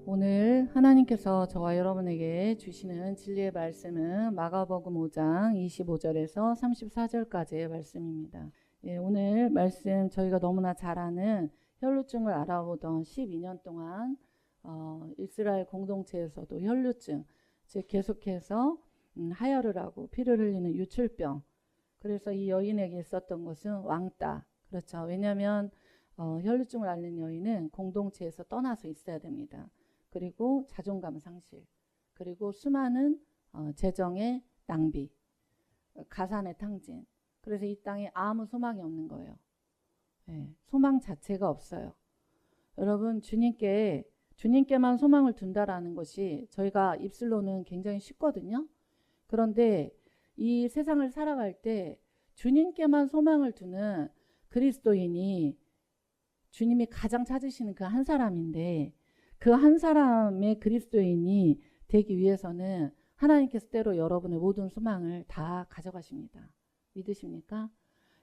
오늘 하나님께서 저와 여러분에게 주시는 진리의 말씀은 마가복음 5장 25절에서 34절까지의 말씀입니다. 오늘 말씀 저희가 너무나 잘 아는 혈루증을 알아보던 12년 동안 이스라엘 공동체에서도 혈루증, 즉 계속해서 하혈을 하고 피를 흘리는 유출병, 그래서 이 여인에게 있었던 것은 왕따. 그렇죠. 왜냐하면 혈루증을 앓는 여인은 공동체에서 떠나서 있어야 됩니다. 그리고 자존감 상실, 그리고 수많은 재정의 낭비, 가산의 탕진. 그래서 이 땅에 아무 소망이 없는 거예요. 소망 자체가 없어요. 여러분, 주님께만 소망을 둔다라는 것이 저희가 입술로는 굉장히 쉽거든요. 그런데 이 세상을 살아갈 때 주님께만 소망을 두는 그리스도인이 주님이 가장 찾으시는 그 한 사람인데, 그 한 사람의 그리스도인이 되기 위해서는 하나님께서 때로 여러분의 모든 소망을 다 가져가십니다. 믿으십니까?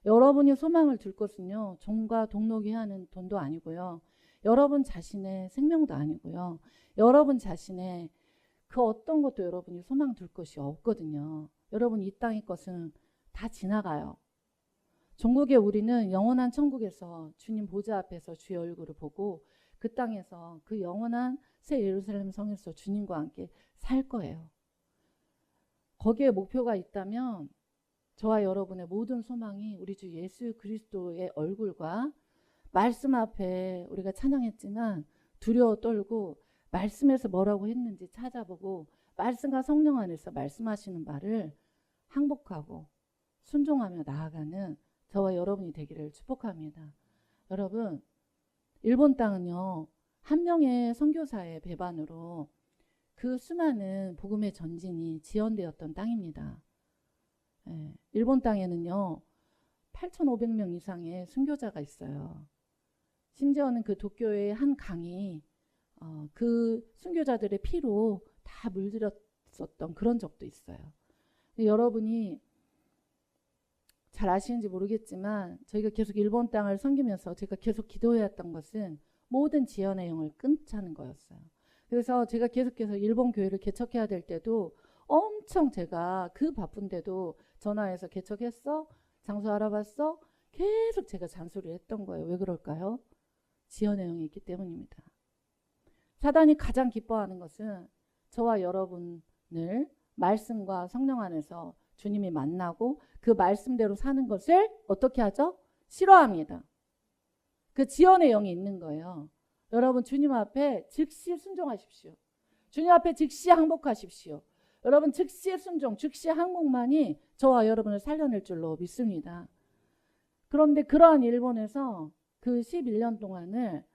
여러분이 소망을 둘 것은요, 종과 동록이 하는 돈도 아니고요, 여러분 자신의 생명도 아니고요, 여러분 자신의 그 어떤 것도 여러분이 소망 둘 것이 없거든요. 여러분 이 땅의 것은 다 지나가요. 종국의 우리는 영원한 천국에서 주님 보좌 앞에서 주의 얼굴을 보고 그 땅에서 그 영원한 새 예루살렘 성에서 주님과 함께 살 거예요. 거기에 목표가 있다면 저와 여러분의 모든 소망이 우리 주 예수 그리스도의 얼굴과 말씀 앞에, 우리가 찬양했지만 두려워 떨고 말씀에서 뭐라고 했는지 찾아보고 말씀과 성령 안에서 말씀하시는 바를 항복하고 순종하며 나아가는 저와 여러분이 되기를 축복합니다. 여러분, 일본 땅은요, 한 명의 선교사의 배반으로 그 수많은 복음의 전진이 지연되었던 땅입니다. 일본 땅에는요 8,500명 이상의 순교자가 있어요. 심지어는 그 도쿄의 한 강이 그 순교자들의 피로 다 물들었었던 그런 적도 있어요. 여러분이 잘 아시는지 모르겠지만 저희가 계속 일본 땅을 섬기면서 제가 계속 기도해왔던 것은 모든 지연의 영을 끊자는 거였어요. 그래서 제가 계속해서 일본 교회를 개척해야 될 때도 엄청 제가 그 바쁜데도 전화해서 개척했어? 장소 알아봤어? 계속 제가 잔소리를 했던 거예요. 왜 그럴까요? 지연의 영이 있기 때문입니다. 사단이 가장 기뻐하는 것은 저와 여러분을 말씀과 성령 안에서 주님이 만나고 그 말씀대로 사는 것을 어떻게 하죠? 싫어합니다. 그 지연의 영이 있는 거예요. 여러분, 주님 앞에 즉시 순종하십시오. 주님 앞에 즉시 항복하십시오. 여러분, 즉시 순종, 즉시 항복만이 저와 여러분을 살려낼 줄로 믿습니다. 그런데 그러한 일본에서 그 11년 동안을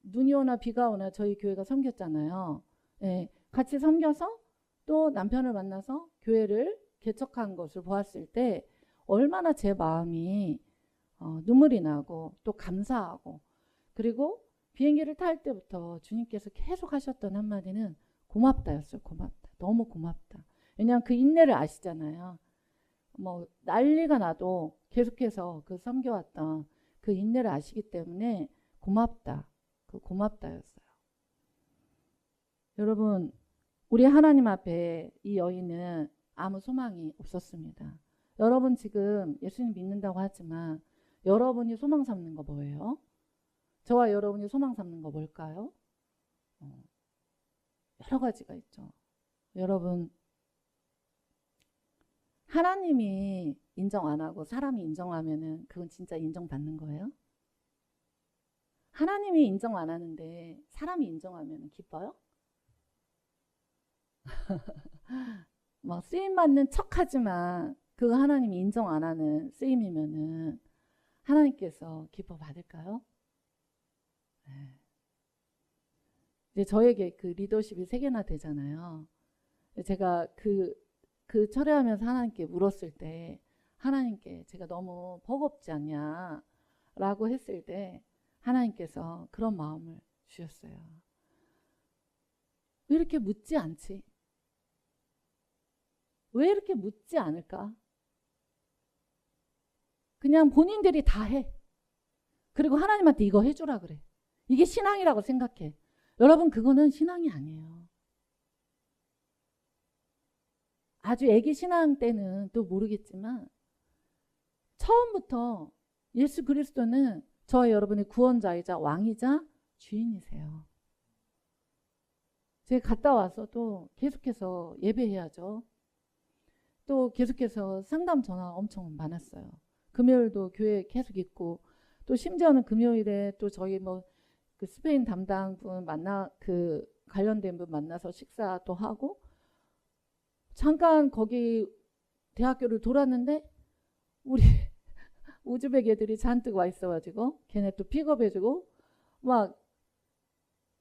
눈이 오나 비가 오나 저희 교회가 섬겼잖아요. 같이 섬겨서 또 남편을 만나서 교회를 개척한 것을 보았을 때 얼마나 제 마음이 눈물이 나고 또 감사하고, 그리고 비행기를 탈 때부터 주님께서 계속 하셨던 한마디는 고맙다였어요. 고맙다. 너무 고맙다. 왜냐하면 그 인내를 아시잖아요. 뭐 난리가 나도 계속해서 그 섬겨왔던 그 인내를 아시기 때문에 고맙다. 그 고맙다였어요. 여러분, 우리 하나님 앞에 이 여인은 아무 소망이 없었습니다. 여러분 지금 예수님 믿는다고 하지만 여러분이 소망 삼는 거 뭐예요? 저와 여러분이 소망 삼는 거 뭘까요? 여러 가지가 있죠. 여러분, 하나님이 인정 안 하고 사람이 인정하면은 그건 진짜 인정받는 거예요? 하나님이 인정 안 하는데 사람이 인정하면 기뻐요? 막 쓰임 받는 척하지만 그거 하나님이 인정 안 하는 쓰임이면은 하나님께서 기뻐 받을까요? 이제 저에게 그 리더십이 3개나 되잖아요. 제가 그 철회하면서 하나님께 물었을 때, 하나님께 제가 너무 버겁지 않냐 라고 했을 때 하나님께서 그런 마음을 주셨어요. 왜 이렇게 묻지 않지? 왜 이렇게 묻지 않을까? 그냥 본인들이 다 해. 그리고 하나님한테 이거 해주라 그래. 이게 신앙이라고 생각해. 여러분 그거는 신앙이 아니에요. 아주 애기 신앙 때는 또 모르겠지만 처음부터 예수 그리스도는 저와 여러분의 구원자이자 왕이자 주인이세요. 제가 갔다 와서도 계속해서 예배해야죠. 또 계속해서 상담 전화 엄청 많았어요. 금요일도 교회 계속 있고, 또 심지어는 금요일에 또 저희 뭐 그 스페인 담당 분 그 관련된 분 만나서 식사도 하고, 잠깐 거기 대학교를 돌았는데 우리 우즈벡 애들이 잔뜩 와 있어가지고 걔네 또 픽업해주고 막.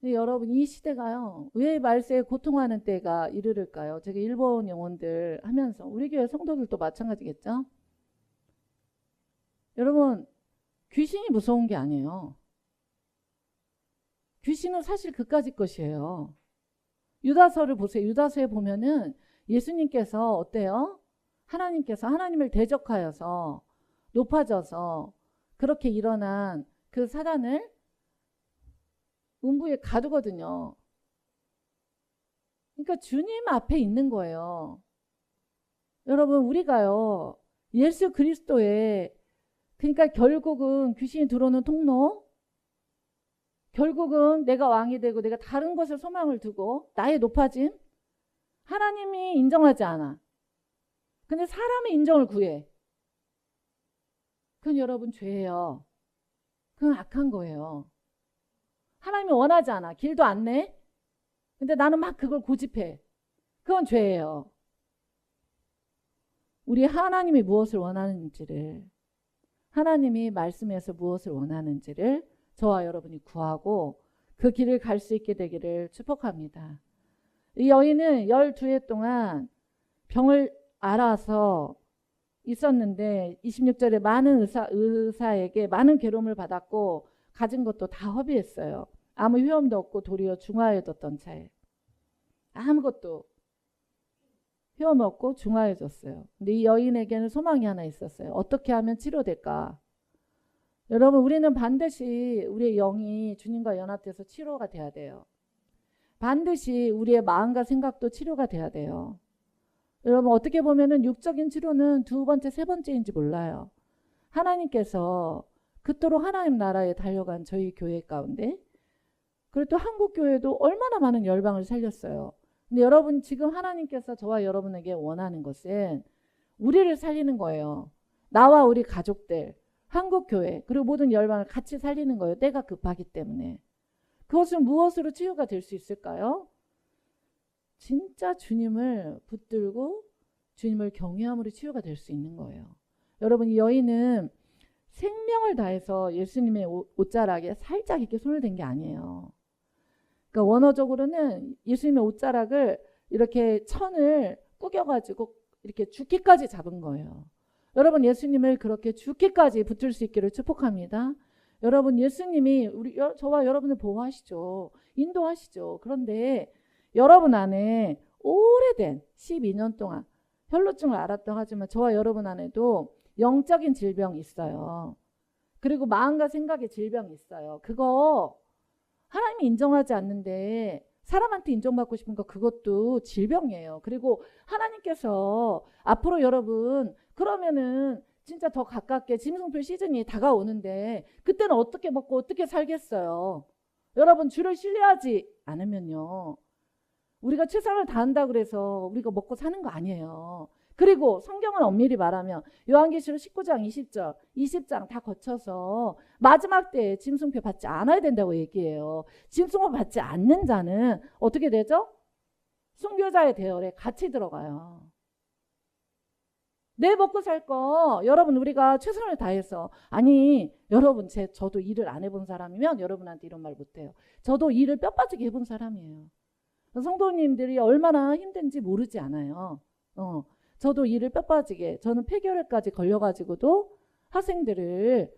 여러분 이 시대가요, 왜 말세에 고통하는 때가 이르를까요? 제가 일본 영혼들 하면서 우리 교회 성도들도 마찬가지겠죠? 여러분 귀신이 무서운 게 아니에요. 귀신은 사실 그까짓 것이에요. 유다서를 보세요. 유다서에 보면은 예수님께서 어때요? 하나님을 대적하여서 높아져서 그렇게 일어난 그 사단을 음부에 가두거든요. 그러니까 주님 앞에 있는 거예요. 여러분 우리가요, 예수 그리스도의, 그러니까 결국은 귀신이 들어오는 통로, 결국은 내가 왕이 되고 내가 다른 것을 소망을 두고 나의 높아짐, 하나님이 인정하지 않아. 근데 사람의 인정을 구해. 그건 여러분 죄예요. 그건 악한 거예요. 하나님이 원하지 않아. 길도 안 내. 근데 나는 막 그걸 고집해. 그건 죄예요. 우리 하나님이 무엇을 원하는지를, 하나님이 말씀에서 무엇을 원하는지를 저와 여러분이 구하고 그 길을 갈 수 있게 되기를 축복합니다. 이 여인은 12해 동안 병을 앓아서 있었는데 26절에 많은 의사에게 많은 괴로움을 받았고 가진 것도 다 허비했어요. 아무 효험도 없고 도리어 중화해졌던 차에 아무것도 효험 없고 중화해졌어요. 근데 이 여인에게는 소망이 하나 있었어요. 어떻게 하면 치료될까? 여러분 우리는 반드시 우리의 영이 주님과 연합돼서 치료가 돼야 돼요. 반드시 우리의 마음과 생각도 치료가 돼야 돼요. 여러분 어떻게 보면은 육적인 치료는 두 번째, 세 번째인지 몰라요. 하나님께서 그토록 하나님 나라에 달려간 저희 교회 가운데, 그리고 또 한국 교회도 얼마나 많은 열방을 살렸어요. 근데 여러분 지금 하나님께서 저와 여러분에게 원하는 것은 우리를 살리는 거예요. 나와 우리 가족들, 한국 교회, 그리고 모든 열방을 같이 살리는 거예요. 때가 급하기 때문에. 그것은 무엇으로 치유가 될 수 있을까요? 진짜 주님을 붙들고 주님을 경외함으로 치유가 될 수 있는 거예요. 여러분 이 여인은 생명을 다해서 예수님의 옷자락에 살짝 이렇게 손을 댄 게 아니에요. 그러니까 원어적으로는 예수님의 옷자락을 이렇게 천을 꾸겨가지고 이렇게 죽기까지 잡은 거예요. 여러분 예수님을 그렇게 죽기까지 붙들 수 있기를 축복합니다. 여러분 예수님이 저와 여러분을 보호하시죠. 인도하시죠. 그런데 여러분 안에 오래된 12년 동안 혈루증을 앓았다고 하지만 저와 여러분 안에도 영적인 질병이 있어요. 그리고 마음과 생각의 질병이 있어요. 그거 하나님이 인정하지 않는데 사람한테 인정받고 싶은 거, 그것도 질병이에요. 그리고 하나님께서 앞으로 여러분 그러면은 진짜 더 가깝게 짐승표 시즌이 다가오는데 그때는 어떻게 먹고 어떻게 살겠어요? 여러분 주를 신뢰하지 않으면요, 우리가 최선을 다한다 그래서 우리가 먹고 사는 거 아니에요. 그리고 성경은 엄밀히 말하면 요한계시록 19장 20장 다 거쳐서 마지막 때에 짐승표 받지 않아야 된다고 얘기해요. 짐승표 받지 않는 자는 어떻게 되죠? 순교자의 대열에 같이 들어가요. 내 먹고 살 거 여러분 우리가 최선을 다해서, 아니 여러분 저도 일을 안 해본 사람이면 여러분한테 이런 말 못해요. 저도 일을 뼈 빠지게 해본 사람이에요. 성도님들이 얼마나 힘든지 모르지 않아요. 저도 일을 뼈 빠지게, 저는 폐결핵까지 걸려가지고도 학생들을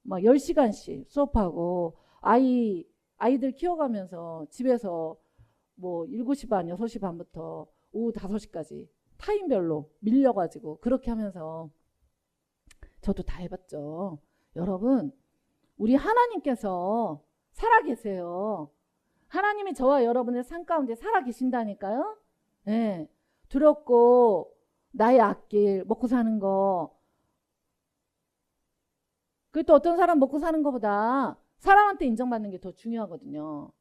막 10시간씩 수업하고 아이들 키워가면서 집에서 뭐 7시 반, 6시 반부터 오후 5시까지 타임별로 밀려가지고 그렇게 하면서 저도 다 해봤죠. 여러분 우리 하나님께서 살아계세요. 하나님이 저와 여러분의 삶 가운데 살아 계신다니까요. 네. 두렵고 나의 앞길 먹고 사는 거, 그리고 또 어떤 사람 먹고 사는 것보다 사람한테 인정받는 게 더 중요하거든요.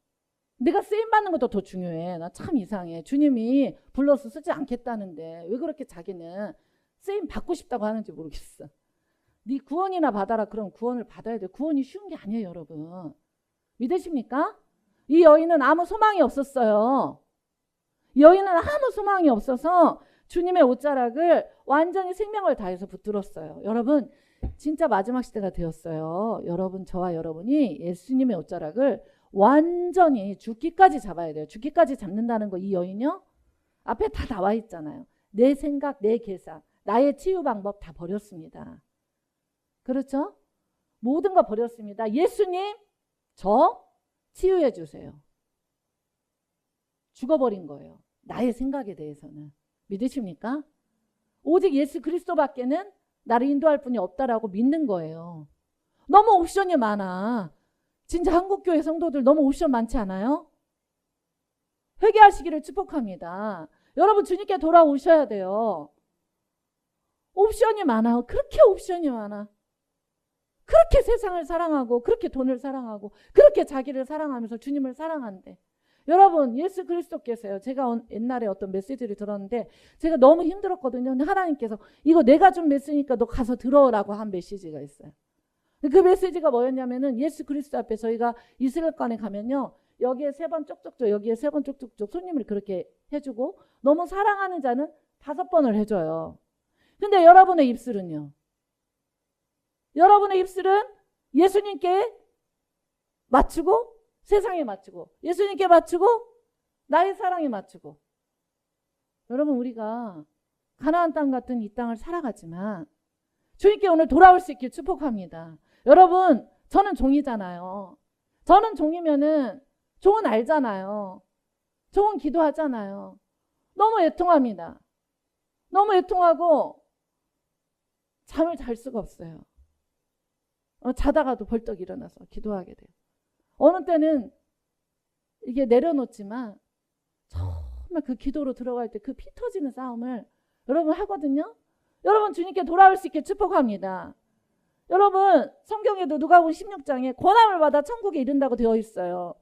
내가 쓰임받는 것도 더 중요해. 나 참 이상해. 주님이 불러서 쓰지 않겠다는데 왜 그렇게 자기는 쓰임 받고 싶다고 하는지 모르겠어. 네 구원이나 받아라. 그럼 구원을 받아야 돼. 구원이 쉬운 게 아니에요, 여러분. 믿으십니까? 이 여인은 아무 소망이 없었어요. 여인은 아무 소망이 없어서 주님의 옷자락을 완전히 생명을 다해서 붙들었어요. 여러분, 진짜 마지막 시대가 되었어요. 여러분, 저와 여러분이 예수님의 옷자락을 완전히 죽기까지 잡아야 돼요. 죽기까지 잡는다는 거, 이 여인요? 앞에 다 나와 있잖아요. 내 생각, 내 계산, 나의 치유 방법 다 버렸습니다. 그렇죠? 모든 거 버렸습니다. 예수님, 저 치유해 주세요. 죽어버린 거예요. 나의 생각에 대해서는. 믿으십니까? 오직 예수 그리스도밖에는 나를 인도할 분이 없다라고 믿는 거예요. 너무 옵션이 많아. 진짜 한국교회 성도들 너무 옵션 많지 않아요? 회개하시기를 축복합니다. 여러분, 주님께 돌아오셔야 돼요. 옵션이 많아. 그렇게 옵션이 많아. 그렇게 세상을 사랑하고, 그렇게 돈을 사랑하고, 그렇게 자기를 사랑하면서 주님을 사랑한대. 여러분, 예수 그리스도께서요, 제가 옛날에 어떤 메시지를 들었는데 제가 너무 힘들었거든요. 근데 하나님께서 이거 내가 준 메시지니까 너 가서 들어라고 한 메시지가 있어요. 그 메시지가 뭐였냐면은, 예수 그리스도 앞에 저희가 이스라엘관에 가면요, 여기에 3번 쪽쪽쪽, 여기에 3번 쪽쪽쪽 손님을 그렇게 해주고, 너무 사랑하는 자는 5번을 해줘요. 근데 여러분의 입술은요, 여러분의 입술은 예수님께 맞추고, 세상에 맞추고, 예수님께 맞추고, 나의 사랑에 맞추고. 여러분, 우리가 가나안 땅 같은 이 땅을 살아가지만 주님께 오늘 돌아올 수 있길 축복합니다. 여러분, 저는 종이잖아요. 저는 종이면은 종은 알잖아요. 종은 기도하잖아요. 너무 애통합니다. 너무 애통하고 잠을 잘 수가 없어요. 자다가도 벌떡 일어나서 기도하게 돼요. 어느 때는 이게 내려놓지만 정말 그 기도로 들어갈 때 그 피 터지는 싸움을 여러분 하거든요. 여러분, 주님께 돌아올 수 있게 축복합니다. 여러분, 성경에도 누가복음 16장에 권함을 받아 천국에 이른다고 되어 있어요.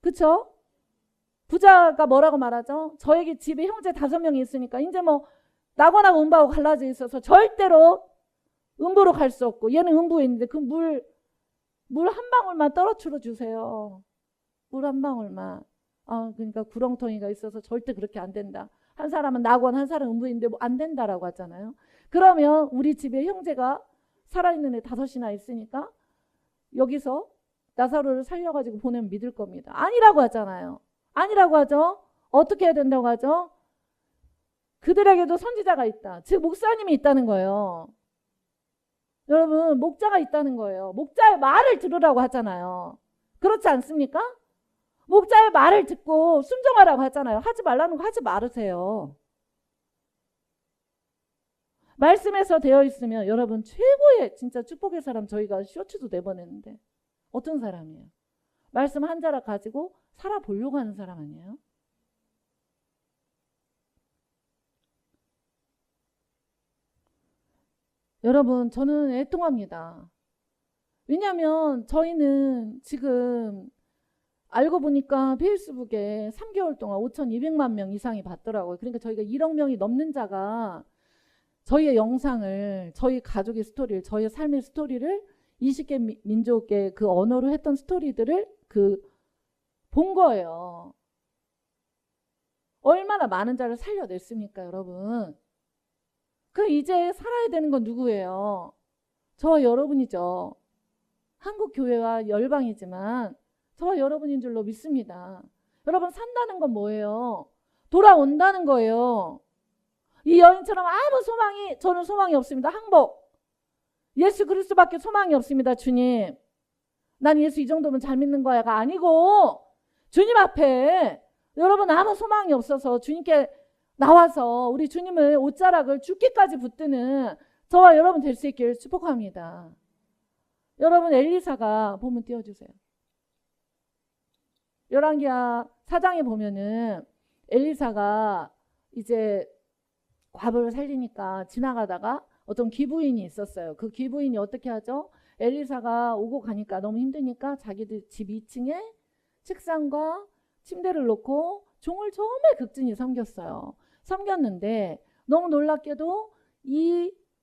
그쵸? 부자가 뭐라고 말하죠? 저에게 집에 형제 5명이 있으니까 이제 뭐 낙원하고 음부하고 갈라져 있어서 절대로 음부로 갈 수 없고, 얘는 음부에 있는데 그 물 한 방울만 떨어뜨려 주세요. 물 한 방울만. 그러니까 구렁텅이가 있어서 절대 그렇게 안 된다. 한 사람은 낙원, 한 사람은 음부인데 뭐 안 된다라고 하잖아요. 그러면 우리 집에 형제가 살아있는 애 5이나 있으니까 여기서 나사로를 살려가지고 보내면 믿을 겁니다. 아니라고 하잖아요. 아니라고 하죠. 어떻게 해야 된다고 하죠? 그들에게도 선지자가 있다. 즉 목사님이 있다는 거예요. 여러분, 목자가 있다는 거예요. 목자의 말을 들으라고 하잖아요. 그렇지 않습니까? 목자의 말을 듣고 순종하라고 하잖아요. 하지 말라는 거 하지 말으세요. 말씀에서 되어 있으면 여러분, 최고의 진짜 축복의 사람, 저희가 쇼츠도 내보냈는데 어떤 사람이에요? 말씀 한 자락 가지고 살아보려고 하는 사람 아니에요? 여러분, 저는 애통합니다. 왜냐하면 저희는 지금 알고 보니까 페이스북에 3개월 동안 5,200만 명 이상이 봤더라고요. 그러니까 저희가 1억 명이 넘는 자가 저희의 영상을, 저희 가족의 스토리를, 저희의 삶의 스토리를 20개 민족의 그 언어로 했던 스토리들을 본 거예요. 얼마나 많은 자를 살려냈습니까, 여러분? 그럼 이제 살아야 되는 건 누구예요? 저와 여러분이죠. 한국 교회와 열방이지만 저와 여러분인 줄로 믿습니다. 여러분, 산다는 건 뭐예요? 돌아온다는 거예요. 이 여인처럼 아무 소망이, 저는 소망이 없습니다. 항복. 예수 그리스도밖에 소망이 없습니다. 주님, 난 예수 이 정도면 잘 믿는 거야가 아니고, 주님 앞에 여러분 아무 소망이 없어서 주님께 나와서 우리 주님을 옷자락을 죽기까지 붙드는 저와 여러분 될 수 있기를 축복합니다. 여러분, 엘리사가 보면 띄워주세요. 열왕기하 4장에 보면은 엘리사가 이제 과부를 살리니까 지나가다가 어떤 귀부인이 있었어요. 그 귀부인이 어떻게 하죠? 엘리사가 오고 가니까 너무 힘드니까 자기들 집 2층에 책상과 침대를 놓고 종을 정말 극진히 섬겼어요. 섬겼는데 너무 놀랍게도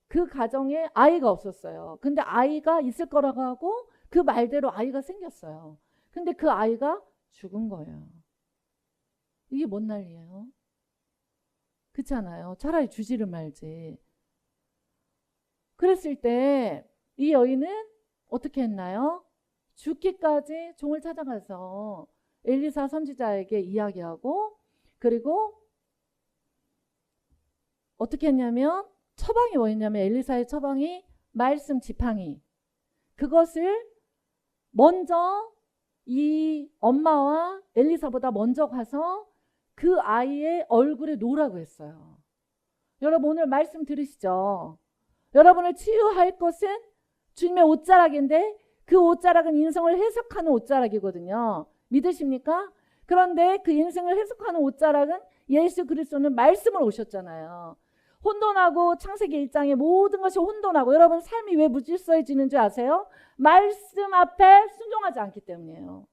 그 가정에 아이가 없었어요. 근데 아이가 있을 거라고 하고 그 말대로 아이가 생겼어요. 근데 그 아이가 죽은 거예요. 이게 뭔 난리예요? 그렇잖아요. 차라리 주지를 말지. 그랬을 때 이 여인은 어떻게 했나요? 죽기까지 종을 찾아가서 엘리사 선지자에게 이야기하고, 그리고 어떻게 했냐면 처방이 뭐였냐면 엘리사의 처방이 말씀 지팡이, 그것을 먼저 이 엄마와 엘리사보다 먼저 가서 그 아이의 얼굴에 놓으라고 했어요. 여러분 오늘 말씀 들으시죠? 여러분을 치유할 것은 주님의 옷자락인데 그 옷자락은 인생을 해석하는 옷자락이거든요. 믿으십니까? 그런데 그 인생을 해석하는 옷자락은 예수 그리스도는 말씀으로 오셨잖아요. 혼돈하고 창세기 1장에 모든 것이 혼돈하고 여러분 삶이 왜 무질서해지는 줄 아세요? 말씀 앞에 순종하지 않기 때문이에요.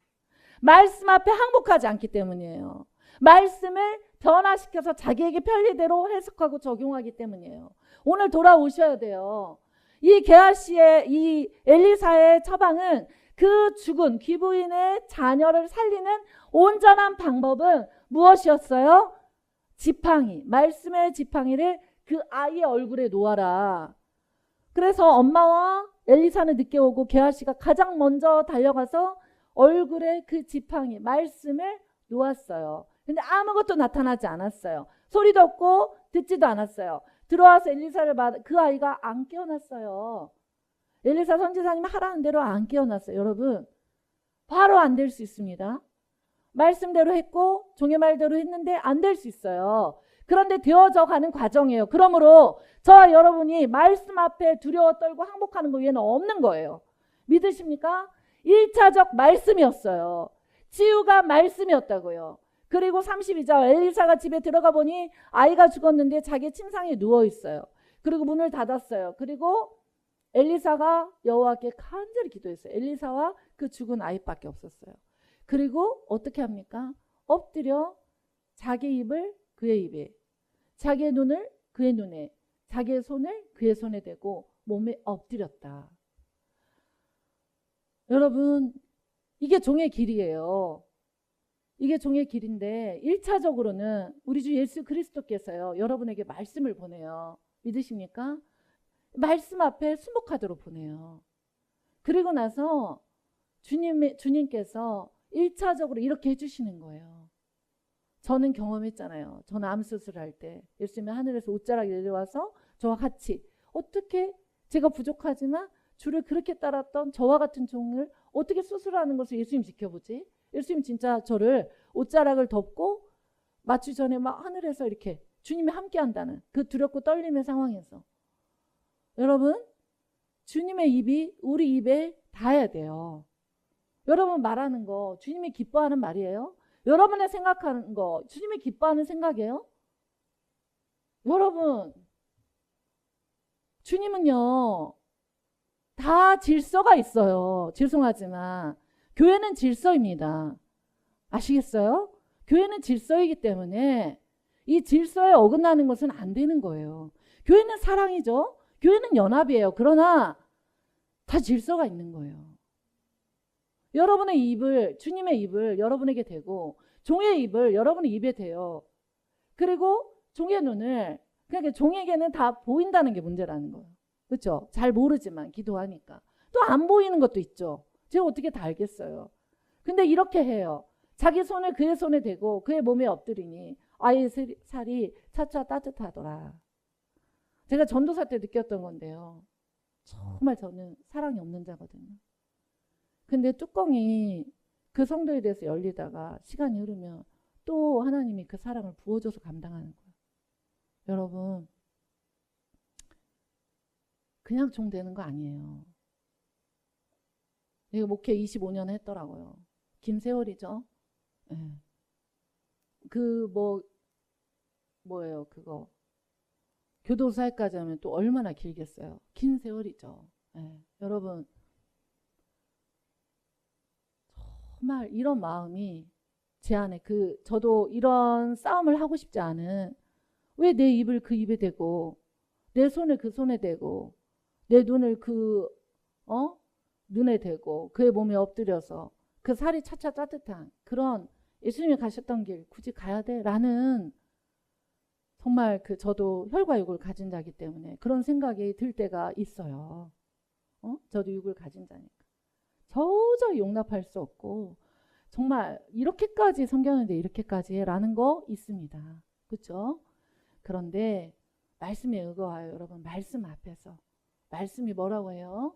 말씀 앞에 항복하지 않기 때문이에요. 말씀을 변화시켜서 자기에게 편리대로 해석하고 적용하기 때문이에요. 오늘 돌아오셔야 돼요. 이 게하시의 이 엘리사의 처방은 그 죽은 귀부인의 자녀를 살리는 온전한 방법은 무엇이었어요? 지팡이, 말씀의 지팡이를 그 아이의 얼굴에 놓아라. 그래서 엄마와 엘리사는 늦게 오고 게하시가 가장 먼저 달려가서 얼굴에 그 지팡이, 말씀을 놓았어요. 근데 아무것도 나타나지 않았어요. 소리도 없고 듣지도 않았어요. 들어와서 엘리사를 그 아이가 안 깨어났어요. 엘리사 선지자님 하라는 대로 안 깨어났어요. 여러분 바로 안 될 수 있습니다. 말씀대로 했고 종의 말대로 했는데 안 될 수 있어요. 그런데 되어져 가는 과정이에요. 그러므로 저와 여러분이 말씀 앞에 두려워 떨고 항복하는 것 외에는 없는 거예요. 믿으십니까? 1차적 말씀이었어요. 치유가 말씀이었다고요. 그리고 32절 엘리사가 집에 들어가 보니 아이가 죽었는데 자기 침상에 누워 있어요. 그리고 문을 닫았어요. 그리고 엘리사가 여호와께 간절히 기도했어요. 엘리사와 그 죽은 아이밖에 없었어요. 그리고 어떻게 합니까? 엎드려 자기 입을 그의 입에, 자기의 눈을 그의 눈에, 자기의 손을 그의 손에 대고 몸에 엎드렸다. 여러분 이게 종의 길이에요. 이게 종의 길인데 1차적으로는 우리 주 예수 그리스도께서요 여러분에게 말씀을 보내요. 믿으십니까? 말씀 앞에 순복하도록 보내요. 그리고 나서 주님께서 1차적으로 이렇게 해주시는 거예요. 저는 경험했잖아요. 저는 암 수술할 때 예수님이 하늘에서 옷자락이 내려와서 저와 같이, 어떻게 제가 부족하지만 주를 그렇게 따랐던 저와 같은 종을 어떻게 수술하는 것을 예수님 지켜보지? 예수님 진짜 저를 옷자락을 덮고 마취 전에 막 하늘에서 이렇게 주님이 함께 한다는 그 두렵고 떨림의 상황에서, 여러분 주님의 입이 우리 입에 닿아야 돼요. 여러분 말하는 거 주님이 기뻐하는 말이에요? 여러분의 생각하는 거 주님이 기뻐하는 생각이에요? 여러분 주님은요 다 질서가 있어요. 죄송하지만 교회는 질서입니다. 아시겠어요? 교회는 질서이기 때문에 이 질서에 어긋나는 것은 안 되는 거예요. 교회는 사랑이죠. 교회는 연합이에요. 그러나 다 질서가 있는 거예요. 여러분의 입을, 주님의 입을 여러분에게 대고 종의 입을 여러분의 입에 대요. 그리고 종의 눈을, 그러니까 종에게는 다 보인다는 게 문제라는 거예요. 그렇죠? 잘 모르지만 기도하니까. 또 안 보이는 것도 있죠. 제가 어떻게 다 알겠어요. 근데 이렇게 해요. 자기 손을 그의 손에 대고 그의 몸에 엎드리니 아이의 살이 차차 따뜻하더라. 제가 전도사 때 느꼈던 건데요. 정말 저는 사랑이 없는 자거든요. 근데 뚜껑이 그 성도에 대해서 열리다가 시간이 흐르면 또 하나님이 그 사랑을 부어줘서 감당하는 거예요. 여러분 그냥 종 되는 거 아니에요. 이거 목회 25년 했더라고요. 긴 세월이죠. 예. 뭐예요 그거 교도소까지 하면 또 얼마나 길겠어요. 긴 세월이죠. 예. 여러분 정말 이런 마음이 제 안에 저도 이런 싸움을 하고 싶지 않은 왜 내 입을 그 입에 대고 내 손을 그 손에 대고 내 눈을 눈에 대고 그의 몸에 엎드려서 그 살이 차차 따뜻한 그런 예수님이 가셨던 길 굳이 가야 돼? 라는 정말 저도 혈과 육을 가진 자이기 때문에 그런 생각이 들 때가 있어요. 저도 육을 가진 자니까. 도저히 용납할 수 없고 정말 이렇게까지 성경인데 이렇게까지 해라는 거 있습니다. 그렇죠? 그런데 말씀에 의거하여 여러분 말씀 앞에서 말씀이 뭐라고 해요?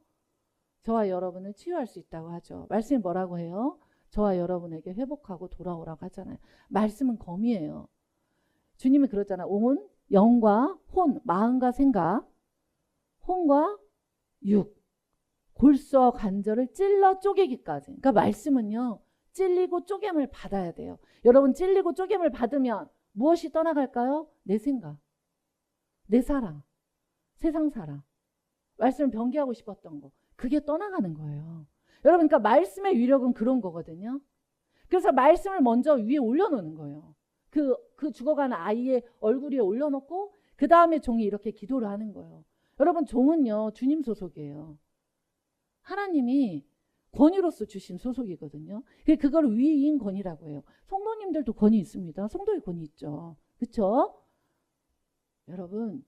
저와 여러분을 치유할 수 있다고 하죠. 말씀이 뭐라고 해요? 저와 여러분에게 회복하고 돌아오라고 하잖아요. 말씀은 검이에요. 주님이 그러잖아요. 온, 영과 혼, 마음과 생각, 혼과 육, 골수와 관절을 찔러 쪼개기까지. 그러니까 말씀은요. 찔리고 쪼개임을 받아야 돼요. 여러분 찔리고 쪼개임을 받으면 무엇이 떠나갈까요? 내 생각, 내 사랑, 세상 사랑, 말씀을 변개하고 싶었던 거. 그게 떠나가는 거예요. 여러분 그러니까 말씀의 위력은 그런 거거든요. 그래서 말씀을 먼저 위에 올려놓는 거예요. 그 죽어가는 아이의 얼굴 위에 올려놓고 그 다음에 종이 이렇게 기도를 하는 거예요. 여러분 종은요 주님 소속이에요. 하나님이 권위로서 주신 소속이거든요. 그걸 위인 권위라고 해요. 성도님들도 권위 있습니다. 성도의 권위 있죠. 그렇죠? 여러분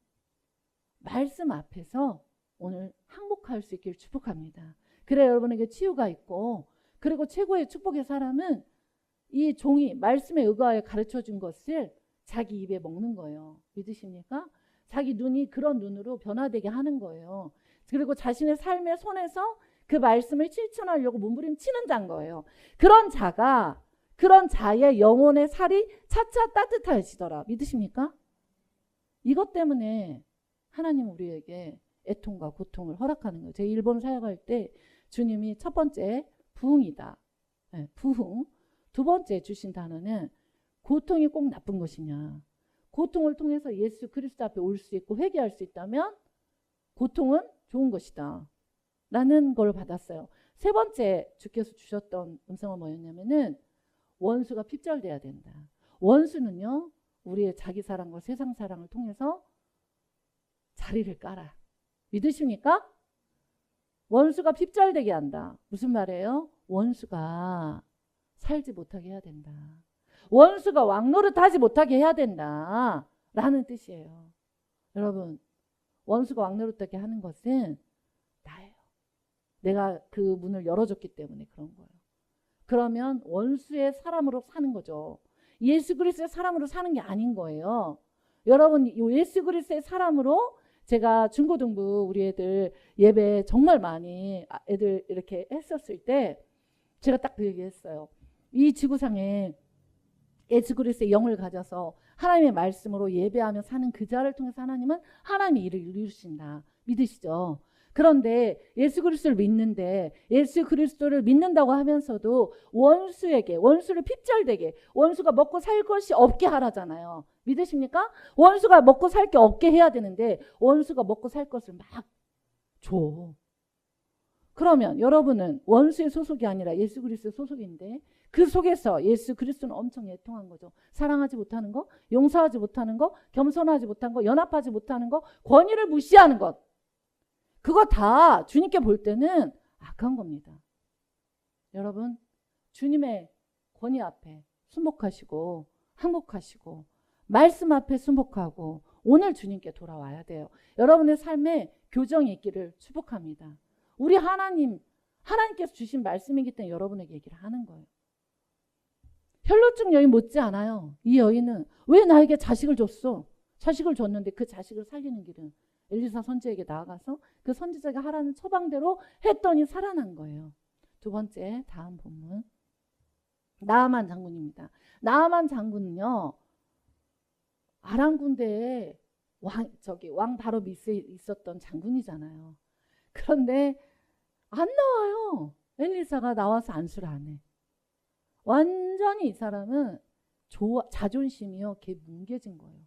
말씀 앞에서 오늘 항복할 수 있길 축복합니다. 그래 여러분에게 치유가 있고 그리고 최고의 축복의 사람은 이 종이 말씀에 의거하여 가르쳐준 것을 자기 입에 먹는 거예요. 믿으십니까? 자기 눈이 그런 눈으로 변화되게 하는 거예요. 그리고 자신의 삶의 손에서 그 말씀을 실천하려고 몸부림치는 자인 거예요. 그런 자의 영혼의 살이 차차 따뜻해지더라. 믿으십니까? 이것 때문에 하나님 우리에게 애통과 고통을 허락하는 거예요. 제가 일본 사역할 때 주님이 첫 번째 부흥이다. 네, 부흥. 두 번째 주신 단어는 고통이 꼭 나쁜 것이냐. 고통을 통해서 예수 그리스도 앞에 올 수 있고 회개할 수 있다면 고통은 좋은 것이다. 라는 걸 받았어요. 세 번째 주께서 주셨던 음성은 뭐였냐면은 원수가 핍절돼야 된다. 원수는요. 우리의 자기 사랑과 세상 사랑을 통해서 자리를 깔아. 믿으십니까? 원수가 핍절되게 한다. 무슨 말이에요? 원수가 살지 못하게 해야 된다. 원수가 왕노릇하지 못하게 해야 된다. 라는 뜻이에요. 여러분 원수가 왕노릇하게 하는 것은 나예요. 내가 그 문을 열어줬기 때문에 그런 거예요. 그러면 원수의 사람으로 사는 거죠. 예수 그리스도의 사람으로 사는 게 아닌 거예요. 여러분 예수 그리스도의 사람으로 제가 중고등부 우리 애들 예배 정말 많이 애들 이렇게 했었을 때 제가 딱 그 얘기했어요. 이 지구상에 예수 그리스도의 영을 가져서 하나님의 말씀으로 예배하며 사는 그 자를 통해서 하나님은 하나님의 일을 이루신다. 믿으시죠? 그런데 예수 그리스도를 믿는데 예수 그리스도를 믿는다고 하면서도 원수를 핍절되게 원수가 먹고 살 것이 없게 하라잖아요. 믿으십니까? 원수가 먹고 살 게 없게 해야 되는데 원수가 먹고 살 것을 막 줘. 그러면 여러분은 원수의 소속이 아니라 예수 그리스도의 소속인데 그 속에서 예수 그리스도는 엄청 애통한 거죠. 사랑하지 못하는 거, 용서하지 못하는 거, 겸손하지 못한 거, 연합하지 못하는 거, 권위를 무시하는 것. 그거 다 주님께 볼 때는 악한 겁니다. 여러분 주님의 권위 앞에 순복하시고 항복하시고 말씀 앞에 순복하고 오늘 주님께 돌아와야 돼요. 여러분의 삶에 교정이 있기를 축복합니다. 우리 하나님께서 주신 말씀이기 때문에 여러분에게 얘기를 하는 거예요. 혈루증 여인 못지 않아요. 이 여인은 왜 나에게 자식을 줬어? 자식을 줬는데 그 자식을 살리는 길은 엘리사 선지자에게 나아가서 그 선지자가 하라는 처방대로 했더니 살아난 거예요. 두 번째 다음 본문 나아만 장군입니다. 나아만 장군은요 아람 군대에 왕 바로 밑에 있었던 장군이잖아요. 그런데 안 나와요. 엘리사가 나와서 안수를 안 해. 완전히 이 사람은 자존심이요, 걔 뭉개진 거예요.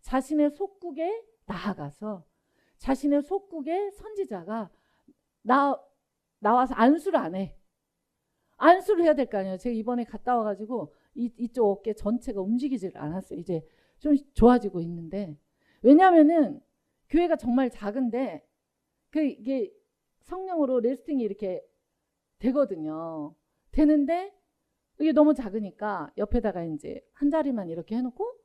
자신의 속국에 나아가서 자신의 속국의 선지자가 나와서 안수를 안 해. 안수를 해야 될 거 아니에요. 제가 이번에 갔다 와가지고 이쪽 어깨 전체가 움직이질 않았어요. 이제 좀 좋아지고 있는데, 왜냐하면은 교회가 정말 작은데 이게 성령으로 레스팅이 이렇게 되거든요. 되는데 이게 너무 작으니까 옆에다가 이제 한 자리만 이렇게 해놓고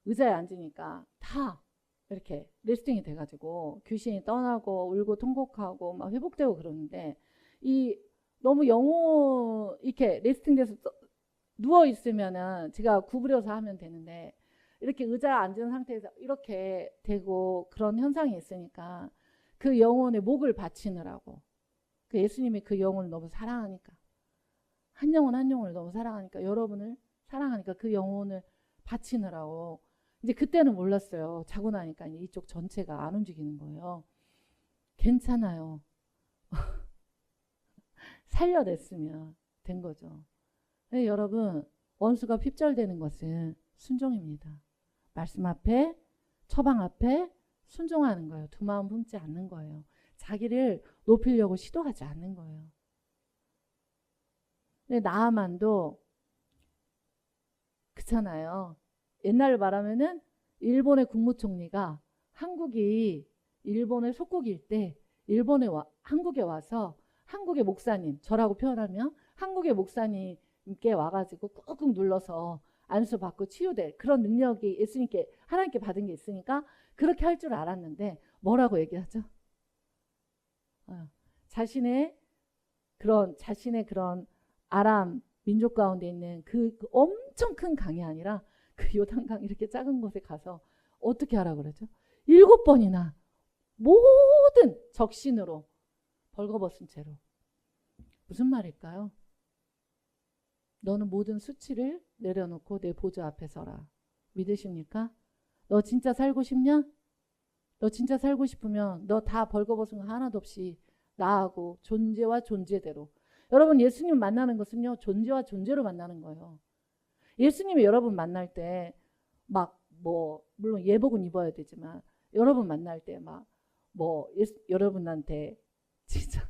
의자에 앉으니까 다 이렇게 레스팅이 돼가지고 귀신이 떠나고 울고 통곡하고 막 회복되고 그러는데, 이 너무 영혼 이렇게 레스팅돼서 누워 있으면은 제가 구부려서 하면 되는데, 이렇게 의자에 앉은 상태에서 이렇게 되고 그런 현상이 있으니까 그 영혼의 목을 바치느라고, 그 예수님이 그 영혼을 너무 사랑하니까, 한 영혼 한 영혼을 너무 사랑하니까, 여러분을 사랑하니까 그 영혼을 바치느라고, 이제 그때는 몰랐어요. 자고 나니까 이쪽 전체가 안 움직이는 거예요. 괜찮아요. 살려냈으면 된 거죠. 네, 여러분, 원수가 핍절되는 것은 순종입니다. 말씀 앞에, 처방 앞에 순종하는 거예요. 두 마음 품지 않는 거예요. 자기를 높이려고 시도하지 않는 거예요. 근데 나아만도 그렇잖아요. 옛날을 말하면은 일본의 국무총리가 한국이 일본의 속국일 때 한국에 와서 한국의 목사님, 저라고 표현하면 한국의 목사님께 와가지고 꾹꾹 눌러서 안수 받고 치유될 그런 능력이 예수님께, 하나님께 받은 게 있으니까 그렇게 할 줄 알았는데 뭐라고 얘기하죠? 자신의 그런 아람 민족 가운데 있는 그 엄청 큰 강이 아니라 그 요단강 이렇게 작은 곳에 가서 어떻게 하라고 그러죠? 7번이나 모든 적신으로 벌거벗은 채로. 무슨 말일까요? 너는 모든 수치를 내려놓고 내 보좌 앞에 서라. 믿으십니까? 너 진짜 살고 싶냐? 너 진짜 살고 싶으면 너 다 벌거벗은 거 하나도 없이 나하고 존재와 존재대로. 여러분, 예수님 만나는 것은요, 존재와 존재로 만나는 거예요. 예수님이 여러분 만날 때 막 물론 예복은 입어야 되지만 여러분 만날 때 막 여러분한테 진짜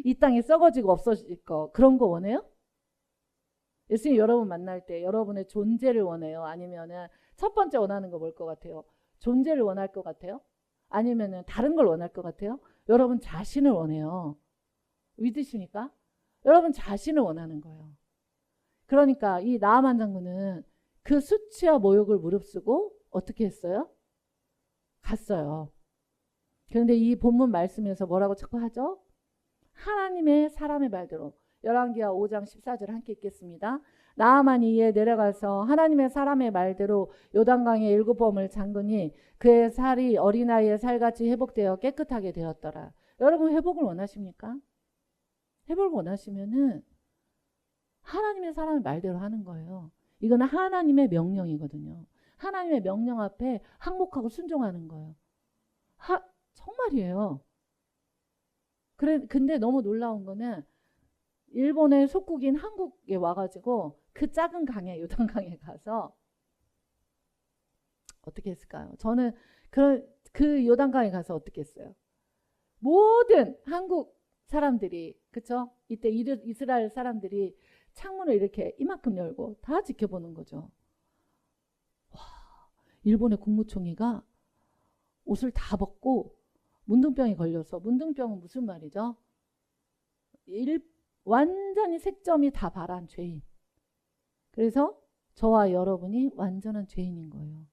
이 땅에 썩어지고 없어질 거 그런 거 원해요? 예수님 여러분 만날 때 여러분의 존재를 원해요? 아니면은 첫 번째 원하는 거 뭘 것 같아요? 존재를 원할 것 같아요? 아니면은 다른 걸 원할 것 같아요? 여러분 자신을 원해요. 믿으십니까? 여러분 자신을 원하는 거예요. 그러니까 이 나아만 장군은 그 수치와 모욕을 무릅쓰고 어떻게 했어요? 갔어요. 그런데 이 본문 말씀에서 뭐라고 자꾸 하죠? 하나님의 사람의 말대로. 열왕기하 5장 14절 함께 읽겠습니다. 나아만이 이에 내려가서 하나님의 사람의 말대로 요단강에 7범을 잠그니 그의 살이 어린아이의 살같이 회복되어 깨끗하게 되었더라. 여러분 회복을 원하십니까? 회복을 원하시면은 하나님의 사람의 말대로 하는 거예요. 이거는 하나님의 명령이거든요. 하나님의 명령 앞에 항목하고 순종하는 거예요. 정말이에요. 근데 너무 놀라운 거는 일본의 속국인 한국에 와가지고 그 작은 강에, 요단강에 가서 어떻게 했을까요? 저는 그 요단강에 가서 어떻게 했어요? 모든 한국 사람들이, 그쵸? 이때 이스라엘 사람들이 창문을 이렇게 이만큼 열고 다 지켜보는 거죠. 와, 일본의 국무총리가 옷을 다 벗고 문둥병에 걸려서, 문둥병은 무슨 말이죠? 완전히 색점이 다 바란 죄인. 그래서 저와 여러분이 완전한 죄인인 거예요.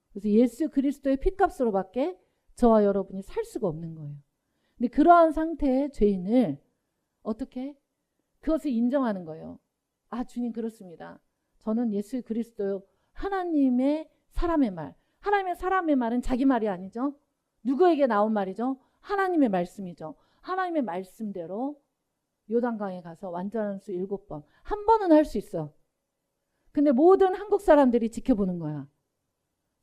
그래서 예수 그리스도의 핏값으로밖에 저와 여러분이 살 수가 없는 거예요. 근데 그러한 상태의 죄인을 어떻게? 그것을 인정하는 거예요. 아, 주님 그렇습니다. 저는 예수 그리스도 하나님의 사람의 말. 하나님의 사람의 말은 자기 말이 아니죠. 누구에게 나온 말이죠? 하나님의 말씀이죠. 하나님의 말씀대로 요단강에 가서 완전한 수 7번. 한 번은 할 수 있어. 근데 모든 한국 사람들이 지켜보는 거야.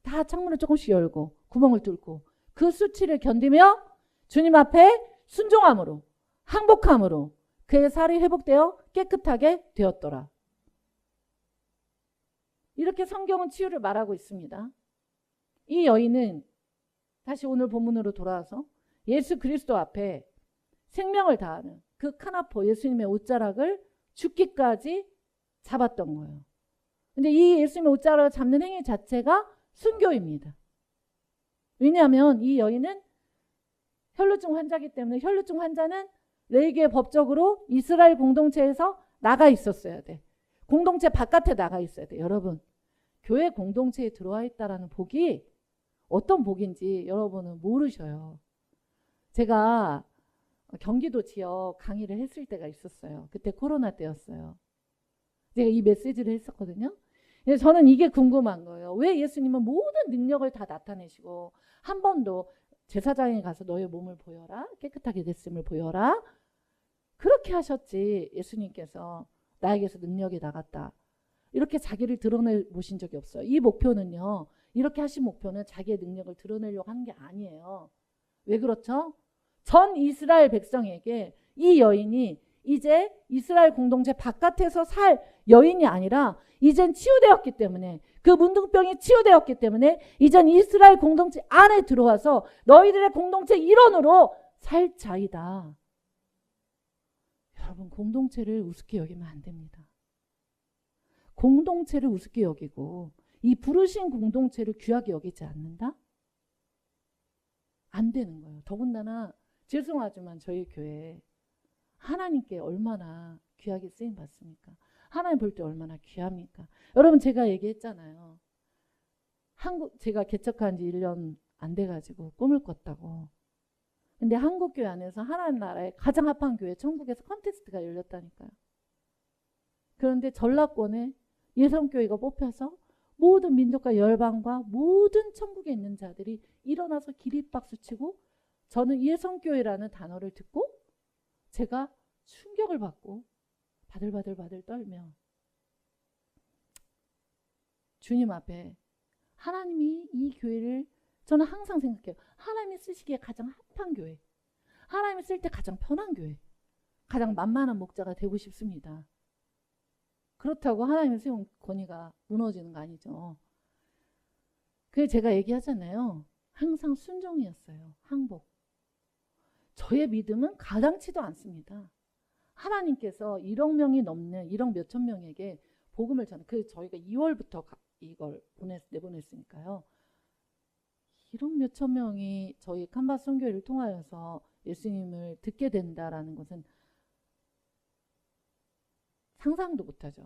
다 창문을 조금씩 열고 구멍을 뚫고 그 수치를 견디며 주님 앞에 순종함으로, 항복함으로 그의 살이 회복되어 깨끗하게 되었더라. 이렇게 성경은 치유를 말하고 있습니다. 이 여인은 다시 오늘 본문으로 돌아와서 예수 그리스도 앞에 생명을 다하는 그 카나포 예수님의 옷자락을 죽기까지 잡았던 거예요. 근데 이 예수님의 옷자락을 잡는 행위 자체가 순교입니다. 왜냐하면 이 여인은 혈루증 환자이기 때문에 혈루증 환자는 레위기의 법적으로 이스라엘 공동체에서 나가 있었어야 돼. 공동체 바깥에 나가 있어야 돼. 여러분, 교회 공동체에 들어와 있다라는 복이 어떤 복인지 여러분은 모르셔요. 제가 경기도 지역 강의를 했을 때가 있었어요. 그때 코로나 때였어요. 제가 이 메시지를 했었거든요. 저는 이게 궁금한 거예요. 왜 예수님은 모든 능력을 다 나타내시고 한 번도 제사장에 가서 너의 몸을 보여라, 깨끗하게 됐음을 보여라, 그렇게 하셨지. 예수님께서 나에게서 능력이 나갔다, 이렇게 자기를 드러내 보신 적이 없어요. 이 목표는요, 이렇게 하신 목표는 자기의 능력을 드러내려고 하는 게 아니에요. 왜 그렇죠? 전 이스라엘 백성에게 이 여인이 이제 이스라엘 공동체 바깥에서 살 여인이 아니라 이젠 치유되었기 때문에, 그 문둥병이 치유되었기 때문에 이젠 이스라엘 공동체 안에 들어와서 너희들의 공동체 일원으로 살 자이다. 여러분, 공동체를 우습게 여기면 안 됩니다. 공동체를 우습게 여기고 이 부르신 공동체를 귀하게 여기지 않는다? 안 되는 거예요. 더군다나 죄송하지만 저희 교회 하나님께 얼마나 귀하게 쓰임 받습니까? 하나님 볼 때 얼마나 귀합니까? 여러분, 제가 얘기했잖아요. 제가 개척한 지 1년 안 돼가지고 꿈을 꿨다고. 근데 한국교회 안에서 하나님 나라의 가장 합한 교회 천국에서 컨테스트가 열렸다니까요. 그런데 전라권에 예성교회가 뽑혀서 모든 민족과 열방과 모든 천국에 있는 자들이 일어나서 기립박수 치고, 저는 예성교회라는 단어를 듣고 제가 충격을 받고 바들바들 떨며 주님 앞에, 하나님이 이 교회를, 저는 항상 생각해요. 하나님이 쓰시기에 가장 합한 교회, 하나님이 쓸 때 가장 편한 교회, 가장 만만한 목자가 되고 싶습니다. 그렇다고 하나님의 세운 권위가 무너지는 거 아니죠. 그래서 제가 얘기하잖아요. 항상 순종이었어요. 항복. 저의 믿음은 가당치도 않습니다. 하나님께서 1억 명이 넘는 1억 몇천 명에게 복음을 전해, 저희가 2월부터 이걸 내보냈으니까요. 1억 몇천 명이 저희 칸바스 선교회를 통하여서 예수님을 듣게 된다라는 것은 상상도 못하죠.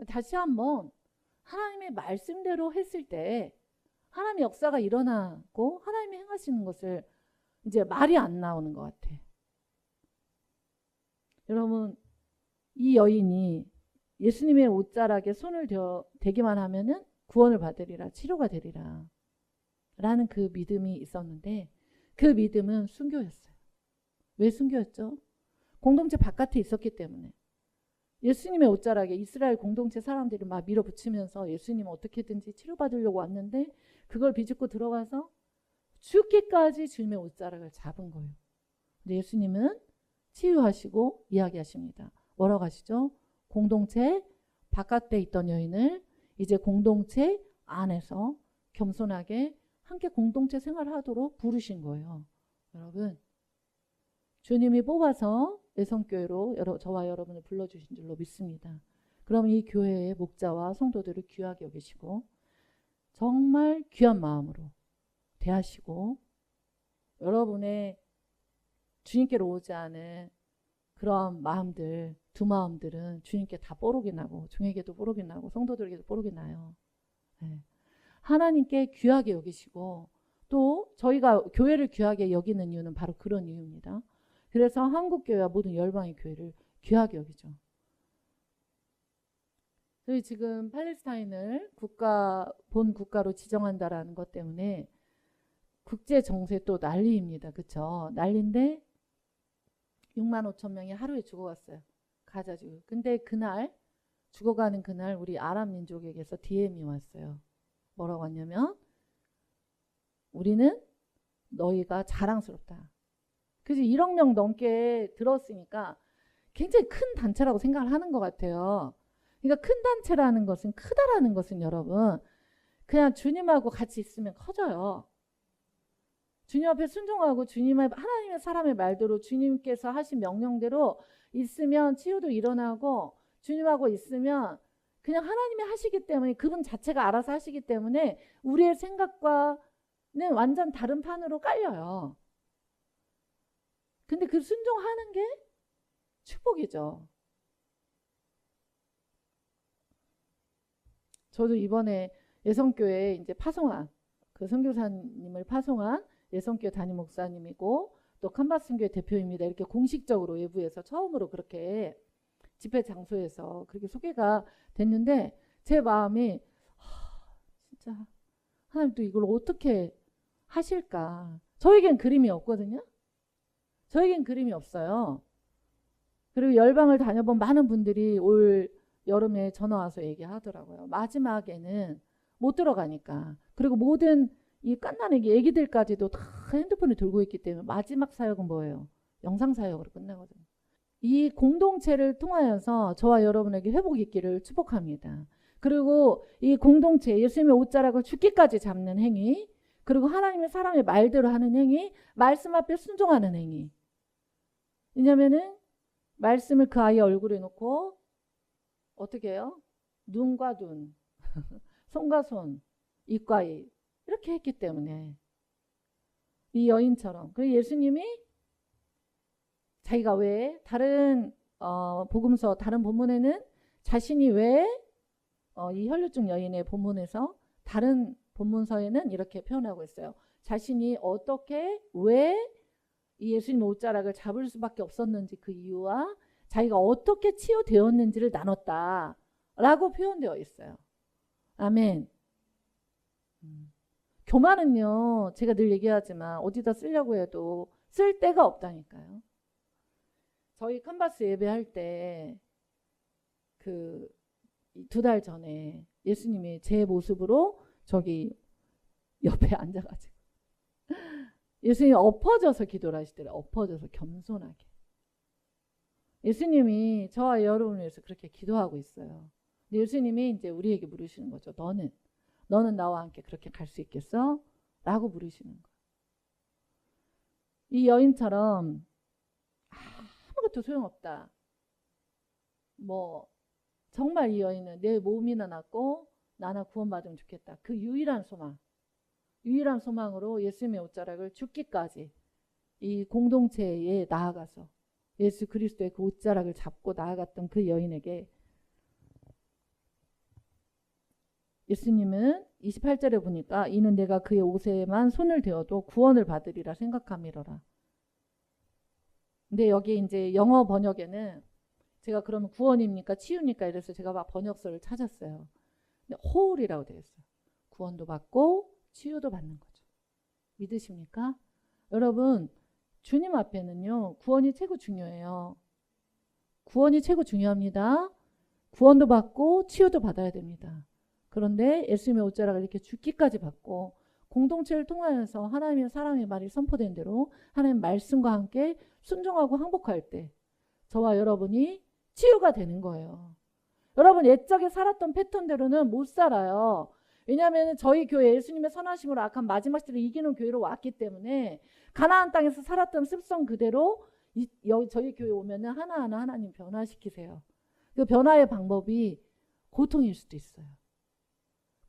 다시 한번 하나님의 말씀대로 했을 때 하나님의 역사가 일어나고 하나님이 행하시는 것을 이제 말이 안 나오는 것 같아. 여러분, 이 여인이 예수님의 옷자락에 손을 대기만 하면은 구원을 받으리라, 치료가 되리라 라는 그 믿음이 있었는데, 그 믿음은 순교였어요. 왜 순교였죠? 공동체 바깥에 있었기 때문에. 예수님의 옷자락에 이스라엘 공동체 사람들이 막 밀어붙이면서 예수님 어떻게든지 치료받으려고 왔는데, 그걸 비집고 들어가서 죽기까지 주님의 옷자락을 잡은 거예요. 근데 예수님은 치유하시고 이야기하십니다. 뭐라고 하시죠? 공동체 바깥에 있던 여인을 이제 공동체 안에서 겸손하게 함께 공동체 생활하도록 부르신 거예요. 여러분, 주님이 뽑아서 예성교회로 저와 여러분을 불러주신 줄로 믿습니다. 그럼 이 교회의 목자와 성도들을 귀하게 여기시고 정말 귀한 마음으로 대하시고, 여러분의 주님께로 오지 않은 그런 마음들, 두 마음들은 주님께 다 뽀록이 나고, 종에게도 뽀록이 나고, 성도들에게도 뽀록이 나요. 네. 하나님께 귀하게 여기시고, 또 저희가 교회를 귀하게 여기는 이유는 바로 그런 이유입니다. 그래서 한국교회와 모든 열방의 교회를 귀하게 여기죠. 저희 지금 팔레스타인을 본 국가로 지정한다라는 것 때문에 국제 정세 또 난리입니다. 그렇죠? 난리인데 6만 5천 명이 하루에 죽어갔어요. 가자 지구. 근데 그날 죽어가는 그날 우리 아랍 민족에게서 DM이 왔어요. 뭐라고 왔냐면, 우리는 너희가 자랑스럽다. 그래서 1억 명 넘게 들었으니까 굉장히 큰 단체라고 생각을 하는 것 같아요. 그러니까 큰 단체라는 것은, 크다라는 것은 여러분 그냥 주님하고 같이 있으면 커져요. 주님 앞에 순종하고 주님의 하나님의 사람의 말대로 주님께서 하신 명령대로 있으면 치유도 일어나고, 주님하고 있으면 그냥 하나님이 하시기 때문에, 그분 자체가 알아서 하시기 때문에 우리의 생각과는 완전 다른 판으로 깔려요. 근데 그 순종하는 게 축복이죠. 저도 이번에 예성교회 이제 파송한 그 선교사님을 파송한 예성교회 담임 목사님이고 또 칸바스교회 대표입니다. 이렇게 공식적으로 외부에서 처음으로 그렇게 집회 장소에서 그렇게 소개가 됐는데, 제 마음이 진짜 하나님 또 이걸 어떻게 하실까. 저에겐 그림이 없거든요. 저에겐 그림이 없어요. 그리고 열방을 다녀본 많은 분들이 올 여름에 전화 와서 얘기하더라고요. 마지막에는 못 들어가니까. 그리고 모든 이 깐난애기 애기들까지도 다 핸드폰을 들고 있기 때문에 마지막 사역은 뭐예요? 영상 사역으로 끝나거든요. 이 공동체를 통하여서 저와 여러분에게 회복이 있기를 축복합니다. 그리고 이 공동체, 예수님의 옷자락을 죽기까지 잡는 행위, 그리고 하나님의 사람의 말대로 하는 행위, 말씀 앞에 순종하는 행위. 왜냐면은 말씀을 그 아이의 얼굴에 놓고 어떻게 해요? 눈과 눈, 손과 손, 입과 입 이렇게 했기 때문에 이 여인처럼. 그리고 예수님이 자기가 왜 다른 복음서 다른 본문에는 자신이 왜 이 혈루증 여인의 본문에서 다른 본문서에는 이렇게 표현하고 있어요. 자신이 어떻게 왜 이 예수님의 옷자락을 잡을 수밖에 없었는지 그 이유와 자기가 어떻게 치유되었는지를 나눴다라고 표현되어 있어요. 아멘. 교만은요, 제가 늘 얘기하지만 어디다 쓰려고 해도 쓸 데가 없다니까요. 저희 칸바스 예배할 때 그 2달 전에 예수님이 제 모습으로 저기 옆에 앉아가지고 예수님이 엎어져서 기도를 하시더래요. 엎어져서 겸손하게. 예수님이 저와 여러분을 위해서 그렇게 기도하고 있어요. 근데 예수님이 이제 우리에게 물으시는 거죠. 너는 나와 함께 그렇게 갈 수 있겠어? 라고 물으시는 거예요. 이 여인처럼 아무것도 소용없다. 뭐 정말 이 여인은 내 몸이나 낫고 나나 구원받으면 좋겠다. 그 유일한 소망으로 예수님의 옷자락을 죽기까지 이 공동체에 나아가서 예수 그리스도의 그 옷자락을 잡고 나아갔던 그 여인에게 예수님은 28절에 보니까 이는 내가 그의 옷에만 손을 대어도 구원을 받으리라 생각함이로라. 근데 여기 이제 영어 번역에는 제가 그러면 구원입니까 치유입니까 이래서 제가 막 번역서를 찾았어요. 근데 whole이라고 되어 있어요. 구원도 받고 치유도 받는 거죠. 믿으십니까? 여러분, 주님 앞에는요, 구원이 최고 중요해요. 구원이 최고 중요합니다. 구원도 받고 치유도 받아야 됩니다. 그런데 예수님의 옷자락을 이렇게 죽기까지 받고 공동체를 통하여서 하나님의 사랑의 말이 선포된 대로 하나님의 말씀과 함께 순종하고 항복할 때 저와 여러분이 치유가 되는 거예요. 여러분, 옛적에 살았던 패턴대로는 못 살아요. 왜냐하면 저희 교회 예수님의 선하심으로 악한 마지막 시대를 이기는 교회로 왔기 때문에 가나안 땅에서 살았던 습성 그대로 여기 저희 교회 오면은 하나하나 하나님 변화시키세요. 그 변화의 방법이 고통일 수도 있어요.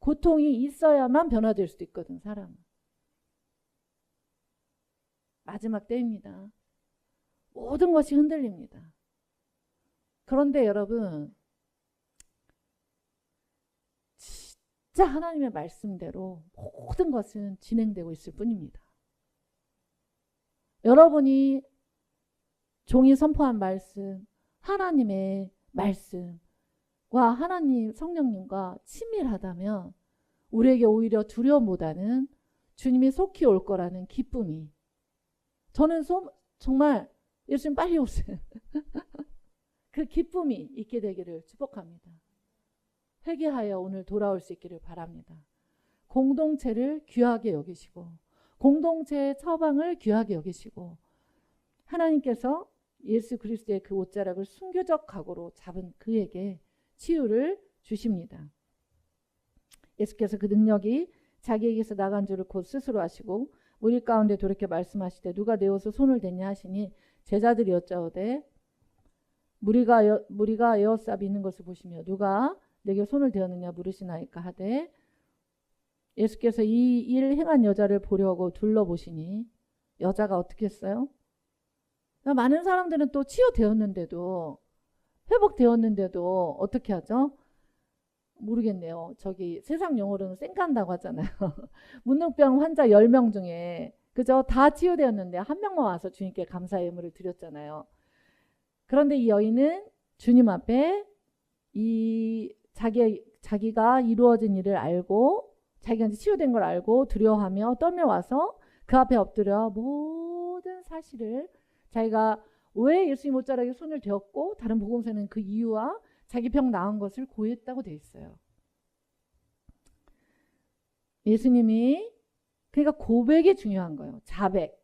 고통이 있어야만 변화될 수도 있거든, 사람은. 마지막 때입니다. 모든 것이 흔들립니다. 그런데 여러분, 진짜 하나님의 말씀대로 모든 것은 진행되고 있을 뿐입니다. 여러분이 종이 선포한 말씀, 하나님의 말씀과 하나님 성령님과 친밀하다면 우리에게 오히려 두려움보다는 주님이 속히 올 거라는 기쁨이, 저는 정말 예수님 빨리 오세요. 그 기쁨이 있게 되기를 축복합니다. 회개하여 오늘 돌아올 수 있기를 바랍니다. 공동체를 귀하게 여기시고 공동체의 처방을 귀하게 여기시고 하나님께서 예수 그리스도의 그 옷자락을 순교적 각오로 잡은 그에게 치유를 주십니다. 예수께서 그 능력이 자기에게서 나간 줄을 곧 스스로 아시고 무리 가운데 돌이켜 말씀하시되 누가 내 옷에 손을 댔냐 하시니 제자들이 여짜오되 무리가 에어쌉이 있는 것을 보시며 누가 내게 손을 대었느냐 물으시나이까 하되 예수께서 이 일을 행한 여자를 보려고 둘러보시니 여자가 어떻게 했어요? 많은 사람들은 또 치유되었는데도 회복되었는데도 어떻게 하죠? 모르겠네요. 저기 세상 용어로는 쌩간다고 하잖아요. 문둥병 환자 10명 중에 그죠? 다 치유되었는데 한 명만 와서 주님께 감사의 예물을 드렸잖아요. 그런데 이 여인은 주님 앞에 이 자기가 이루어진 일을 알고 자기가 치유된 걸 알고 두려워하며 떨며와서 그 앞에 엎드려 모든 사실을 자기가 왜 예수님 옷자락에 손을 대었고 다른 복음서는 그 이유와 자기 병 나은 것을 고했다고 돼 있어요. 예수님이 그러니까 고백이 중요한 거예요. 자백.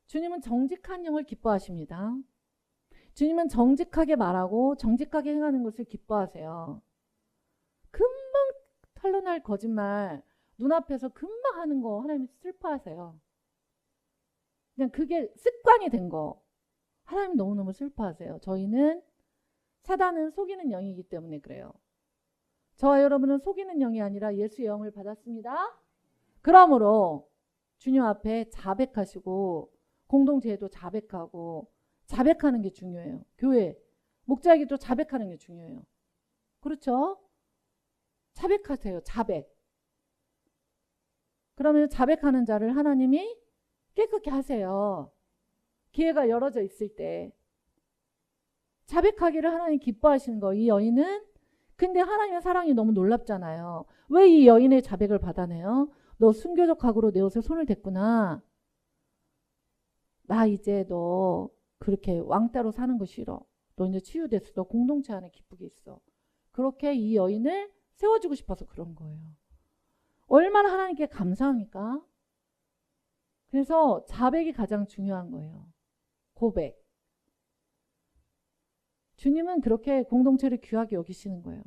주님은 정직한 영을 기뻐하십니다. 주님은 정직하게 말하고 정직하게 행하는 것을 기뻐하세요. 금방 털러날 거짓말 눈앞에서 금방 하는 거 하나님 슬퍼하세요. 그냥 그게 습관이 된 거 하나님 너무너무 슬퍼하세요. 저희는 사단은 속이는 영이기 때문에 그래요. 저와 여러분은 속이는 영이 아니라 예수의 영을 받았습니다. 그러므로 주님 앞에 자백하시고 공동체에도 자백하고 자백하는 게 중요해요. 교회 목자에게도 자백하는 게 중요해요. 그렇죠? 자백하세요. 자백. 그러면 자백하는 자를 하나님이 깨끗게 하세요. 기회가 열어져 있을 때 자백하기를 하나님 기뻐하시는 거. 이 여인은 근데 하나님의 사랑이 너무 놀랍잖아요. 왜 이 여인의 자백을 받아내요? 너 순교적 각오로 내 옷에 손을 댔구나. 나 이제 너 그렇게 왕따로 사는 거 싫어. 너 이제 치유됐어. 너 공동체 안에 기쁘게 있어. 그렇게 이 여인을 세워주고 싶어서 그런 거예요. 얼마나 하나님께 감사합니까? 그래서 자백이 가장 중요한 거예요. 고백. 주님은 그렇게 공동체를 귀하게 여기시는 거예요.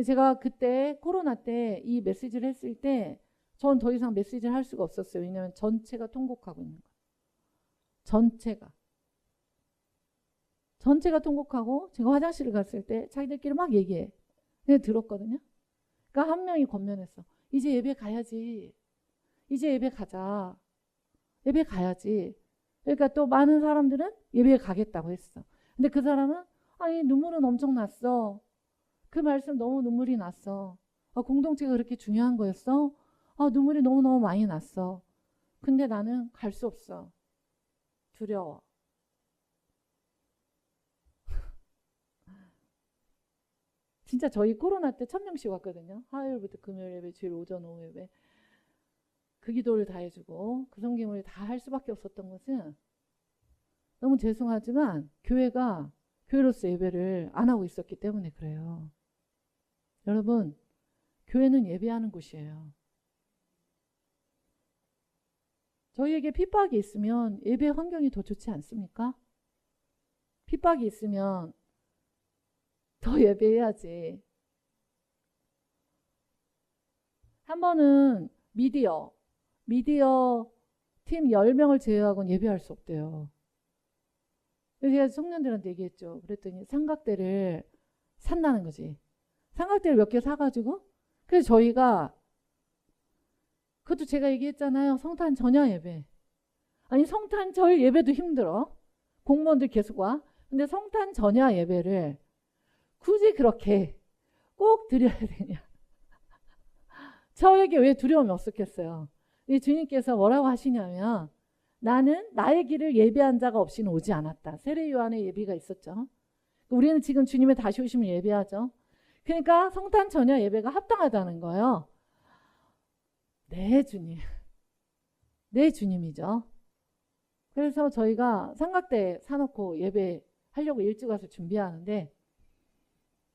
제가 그때 코로나 때 이 메시지를 했을 때 전 더 이상 메시지를 할 수가 없었어요. 왜냐하면 전체가 통곡하고 있는 거예요. 전체가 통곡하고 제가 화장실을 갔을 때 자기들끼리 막 얘기해. 내가 들었거든요. 그러니까 한 명이 권면했어. 이제 예배 가야지. 이제 예배 가자. 예배 가야지. 그러니까 또 많은 사람들은 예배에 가겠다고 했어. 근데 그 사람은 아니 눈물은 엄청 났어. 그 말씀 너무 눈물이 났어. 공동체가 그렇게 중요한 거였어? 눈물이 너무너무 많이 났어. 근데 나는 갈 수 없어. 두려워. 진짜 저희 코로나 때 1000명씩 왔거든요. 화요일부터 금요일 예배, 주일 오전 오후 예배. 그 기도를 다 해주고 그 성경을 다 할 수밖에 없었던 것은 너무 죄송하지만 교회가 교회로서 예배를 안 하고 있었기 때문에 그래요. 여러분, 교회는 예배하는 곳이에요. 저희에게 핍박이 있으면 예배 환경이 더 좋지 않습니까? 핍박이 있으면 더 예배해야지. 한 번은 미디어 팀 10명을 제외하고는 예배할 수 없대요. 그래서 제가 청년들한테 얘기했죠. 그랬더니 삼각대를 산다는 거지. 삼각대를 몇 개 사가지고 그래서 저희가 그것도 제가 얘기했잖아요. 성탄 전야 예배. 아니 성탄 절 예배도 힘들어. 공무원들 계속 와. 근데 성탄 전야 예배를 굳이 그렇게 꼭 드려야 되냐. 저에게 왜 두려움이 없었겠어요. 주님께서 뭐라고 하시냐면 나는 나의 길을 예배한 자가 없이는 오지 않았다. 세례 요한의 예배가 있었죠. 우리는 지금 주님의 다시 오심을 예배하죠. 그러니까 성탄 전야 예배가 합당하다는 거예요. 네 주님. 네 주님이죠. 그래서 저희가 삼각대 사놓고 예배하려고 일찍 와서 준비하는데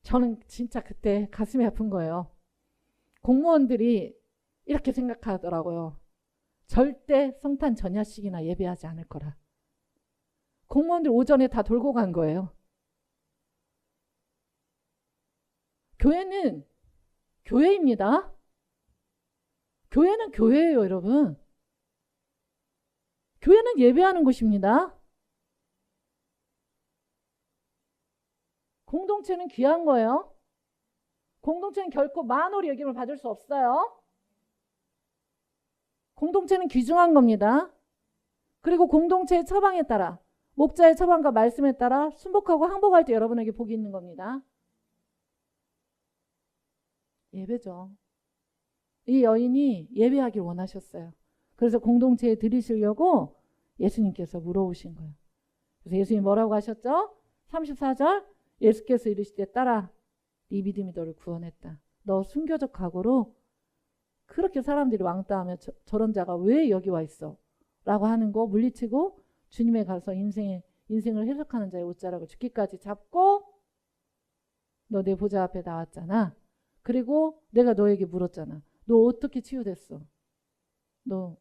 저는 진짜 그때 가슴이 아픈 거예요. 공무원들이 이렇게 생각하더라고요. 절대 성탄 전야식이나 예배하지 않을 거라. 공무원들 오전에 다 돌고 간 거예요. 교회는 교회입니다. 교회는 교회예요, 여러분. 교회는 예배하는 곳입니다. 공동체는 귀한 거예요. 공동체는 결코 만홀히 여김을 받을 수 없어요. 공동체는 귀중한 겁니다. 그리고 공동체의 처방에 따라, 목자의 처방과 말씀에 따라 순복하고 항복할 때 여러분에게 복이 있는 겁니다. 예배죠. 이 여인이 예배하길 원하셨어요. 그래서 공동체에 들이시려고 예수님께서 물어오신 거예요. 그래서 예수님이 뭐라고 하셨죠? 34절, 예수께서 이르시되 딸아, 네 믿음이 너를 구원했다. 너 순교적 각오로 그렇게 사람들이 왕따하며 저런 자가 왜 여기 와 있어? 라고 하는 거 물리치고 주님에 가서 인생을 해석하는 자의 옷자락을 죽기까지 잡고 너 내 보좌 앞에 나왔잖아. 그리고 내가 너에게 물었잖아. 너 어떻게 치유됐어? 너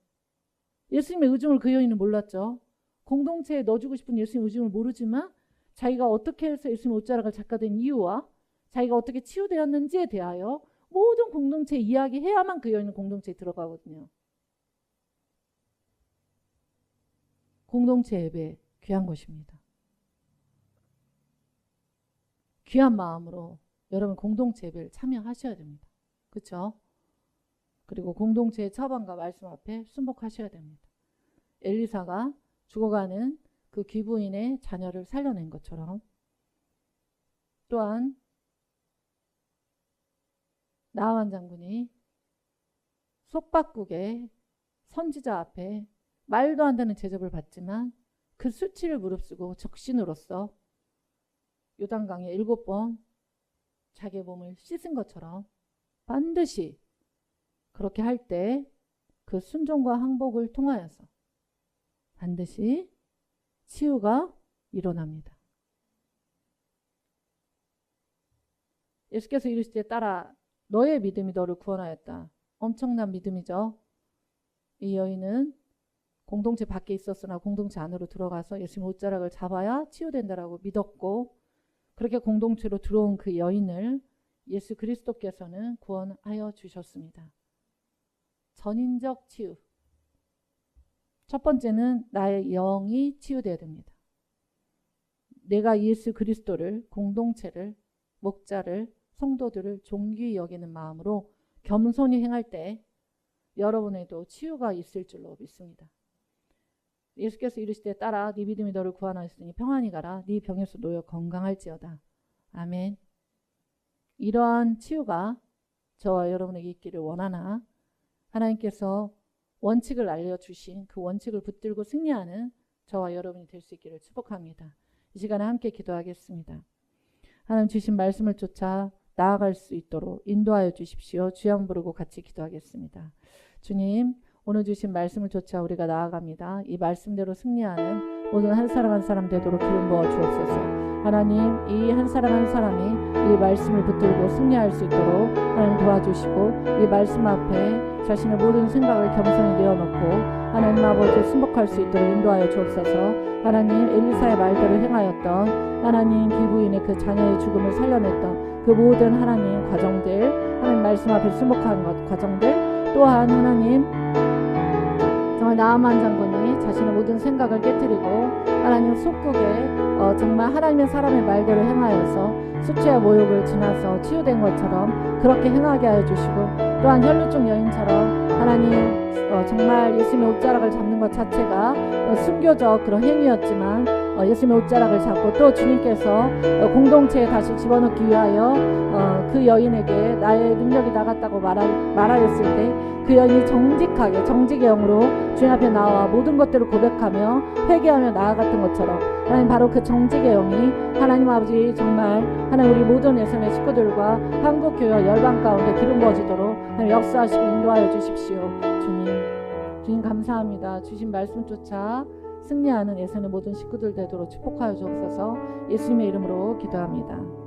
예수님의 의중을 그 여인은 몰랐죠. 공동체에 넣어주고 싶은 예수님의 의중을 모르지만 자기가 어떻게 해서 예수님의 옷자락을 작가된 이유와 자기가 어떻게 치유되었는지에 대하여 모든 공동체 이야기해야만 그 여인은 공동체에 들어가거든요. 공동체 예배 귀한 것입니다. 귀한 마음으로 여러분 공동체 예배를 참여하셔야 됩니다. 그렇죠? 그리고 공동체의 처방과 말씀 앞에 순복하셔야 됩니다. 엘리사가 죽어가는 그 귀부인의 자녀를 살려낸 것처럼 또한 나아만 장군이 속박국의 선지자 앞에 말도 안 되는 제접을 받지만 그 수치를 무릅쓰고 적신으로서 요단강에 7번 자기의 몸을 씻은 것처럼 반드시 그렇게 할 때 그 순종과 항복을 통하여서 반드시 치유가 일어납니다. 예수께서 이르시되 딸아, 너의 믿음이 너를 구원하였다. 엄청난 믿음이죠. 이 여인은 공동체 밖에 있었으나 공동체 안으로 들어가서 예수님 옷자락을 잡아야 치유된다라고 믿었고, 그렇게 공동체로 들어온 그 여인을 예수 그리스도께서는 구원하여 주셨습니다. 전인적 치유. 첫 번째는 나의 영이 치유되어야 됩니다. 내가 예수 그리스도를, 공동체를, 목자를, 성도들을 존귀히 여기는 마음으로 겸손히 행할 때 여러분에도 치유가 있을 줄로 믿습니다. 예수께서 이르시되 딸아, 네 믿음이 너를 구원하였으니 평안히 가라. 네 병에서 놓여 건강할지어다. 아멘. 이러한 치유가 저와 여러분에게 있기를 원하나 하나님께서 원칙을 알려주신 그 원칙을 붙들고 승리하는 저와 여러분이 될 수 있기를 축복합니다. 이 시간에 함께 기도하겠습니다. 하나님 주신 말씀을 쫓아 나아갈 수 있도록 인도하여 주십시오. 주여 부르고 같이 기도하겠습니다. 주님, 오늘 주신 말씀을 쫓아 우리가 나아갑니다. 이 말씀대로 승리하는 모든 한 사람 한 사람 되도록 기름 부어 주옵소서. 하나님, 이 한 사람 한 사람이 이 말씀을 붙들고 승리할 수 있도록 하나님 도와주시고, 이 말씀 앞에 자신의 모든 생각을 겸손히 내어놓고 하나님 아버지 순복할 수 있도록 인도하여 주옵소서. 하나님, 엘리사의 말대로 행하였던 하나님 기부인의 그 자녀의 죽음을 살려냈던 그 모든 하나님 과정들, 하나님 말씀 앞에 순복하는 것 과정들, 또한 하나님 정말 나아만 장군이 자신의 모든 생각을 깨뜨리고 하나님 속국에 정말 하나님의 사람의 말대로 행하여서 수치와 모욕을 지나서 치유된 것처럼 그렇게 행하게 하여 주시고, 또한 혈루증 여인처럼 하나님 정말 예수님의 옷자락을 잡는 것 자체가 순교적 그런 행위였지만 예수님의 옷자락을 잡고 또 주님께서 공동체에 다시 집어넣기 위하여 그 여인에게 나의 능력이 나갔다고 말하였을 때 그 여인이 정직하게 정직의 영으로 주님 앞에 나와 모든 것들을 고백하며 회개하며 나아갔던 것처럼 하나님 바로 그 정직의 영이 하나님 아버지 정말 하나님 우리 모든 예선의 식구들과 한국교회 열방 가운데 기름 부어지도록 하나님 역사하시고 인도하여 주십시오. 주님 감사합니다. 주신 말씀 쫓아 승리하는 예선의 모든 식구들 되도록 축복하여 주옵소서. 예수님의 이름으로 기도합니다.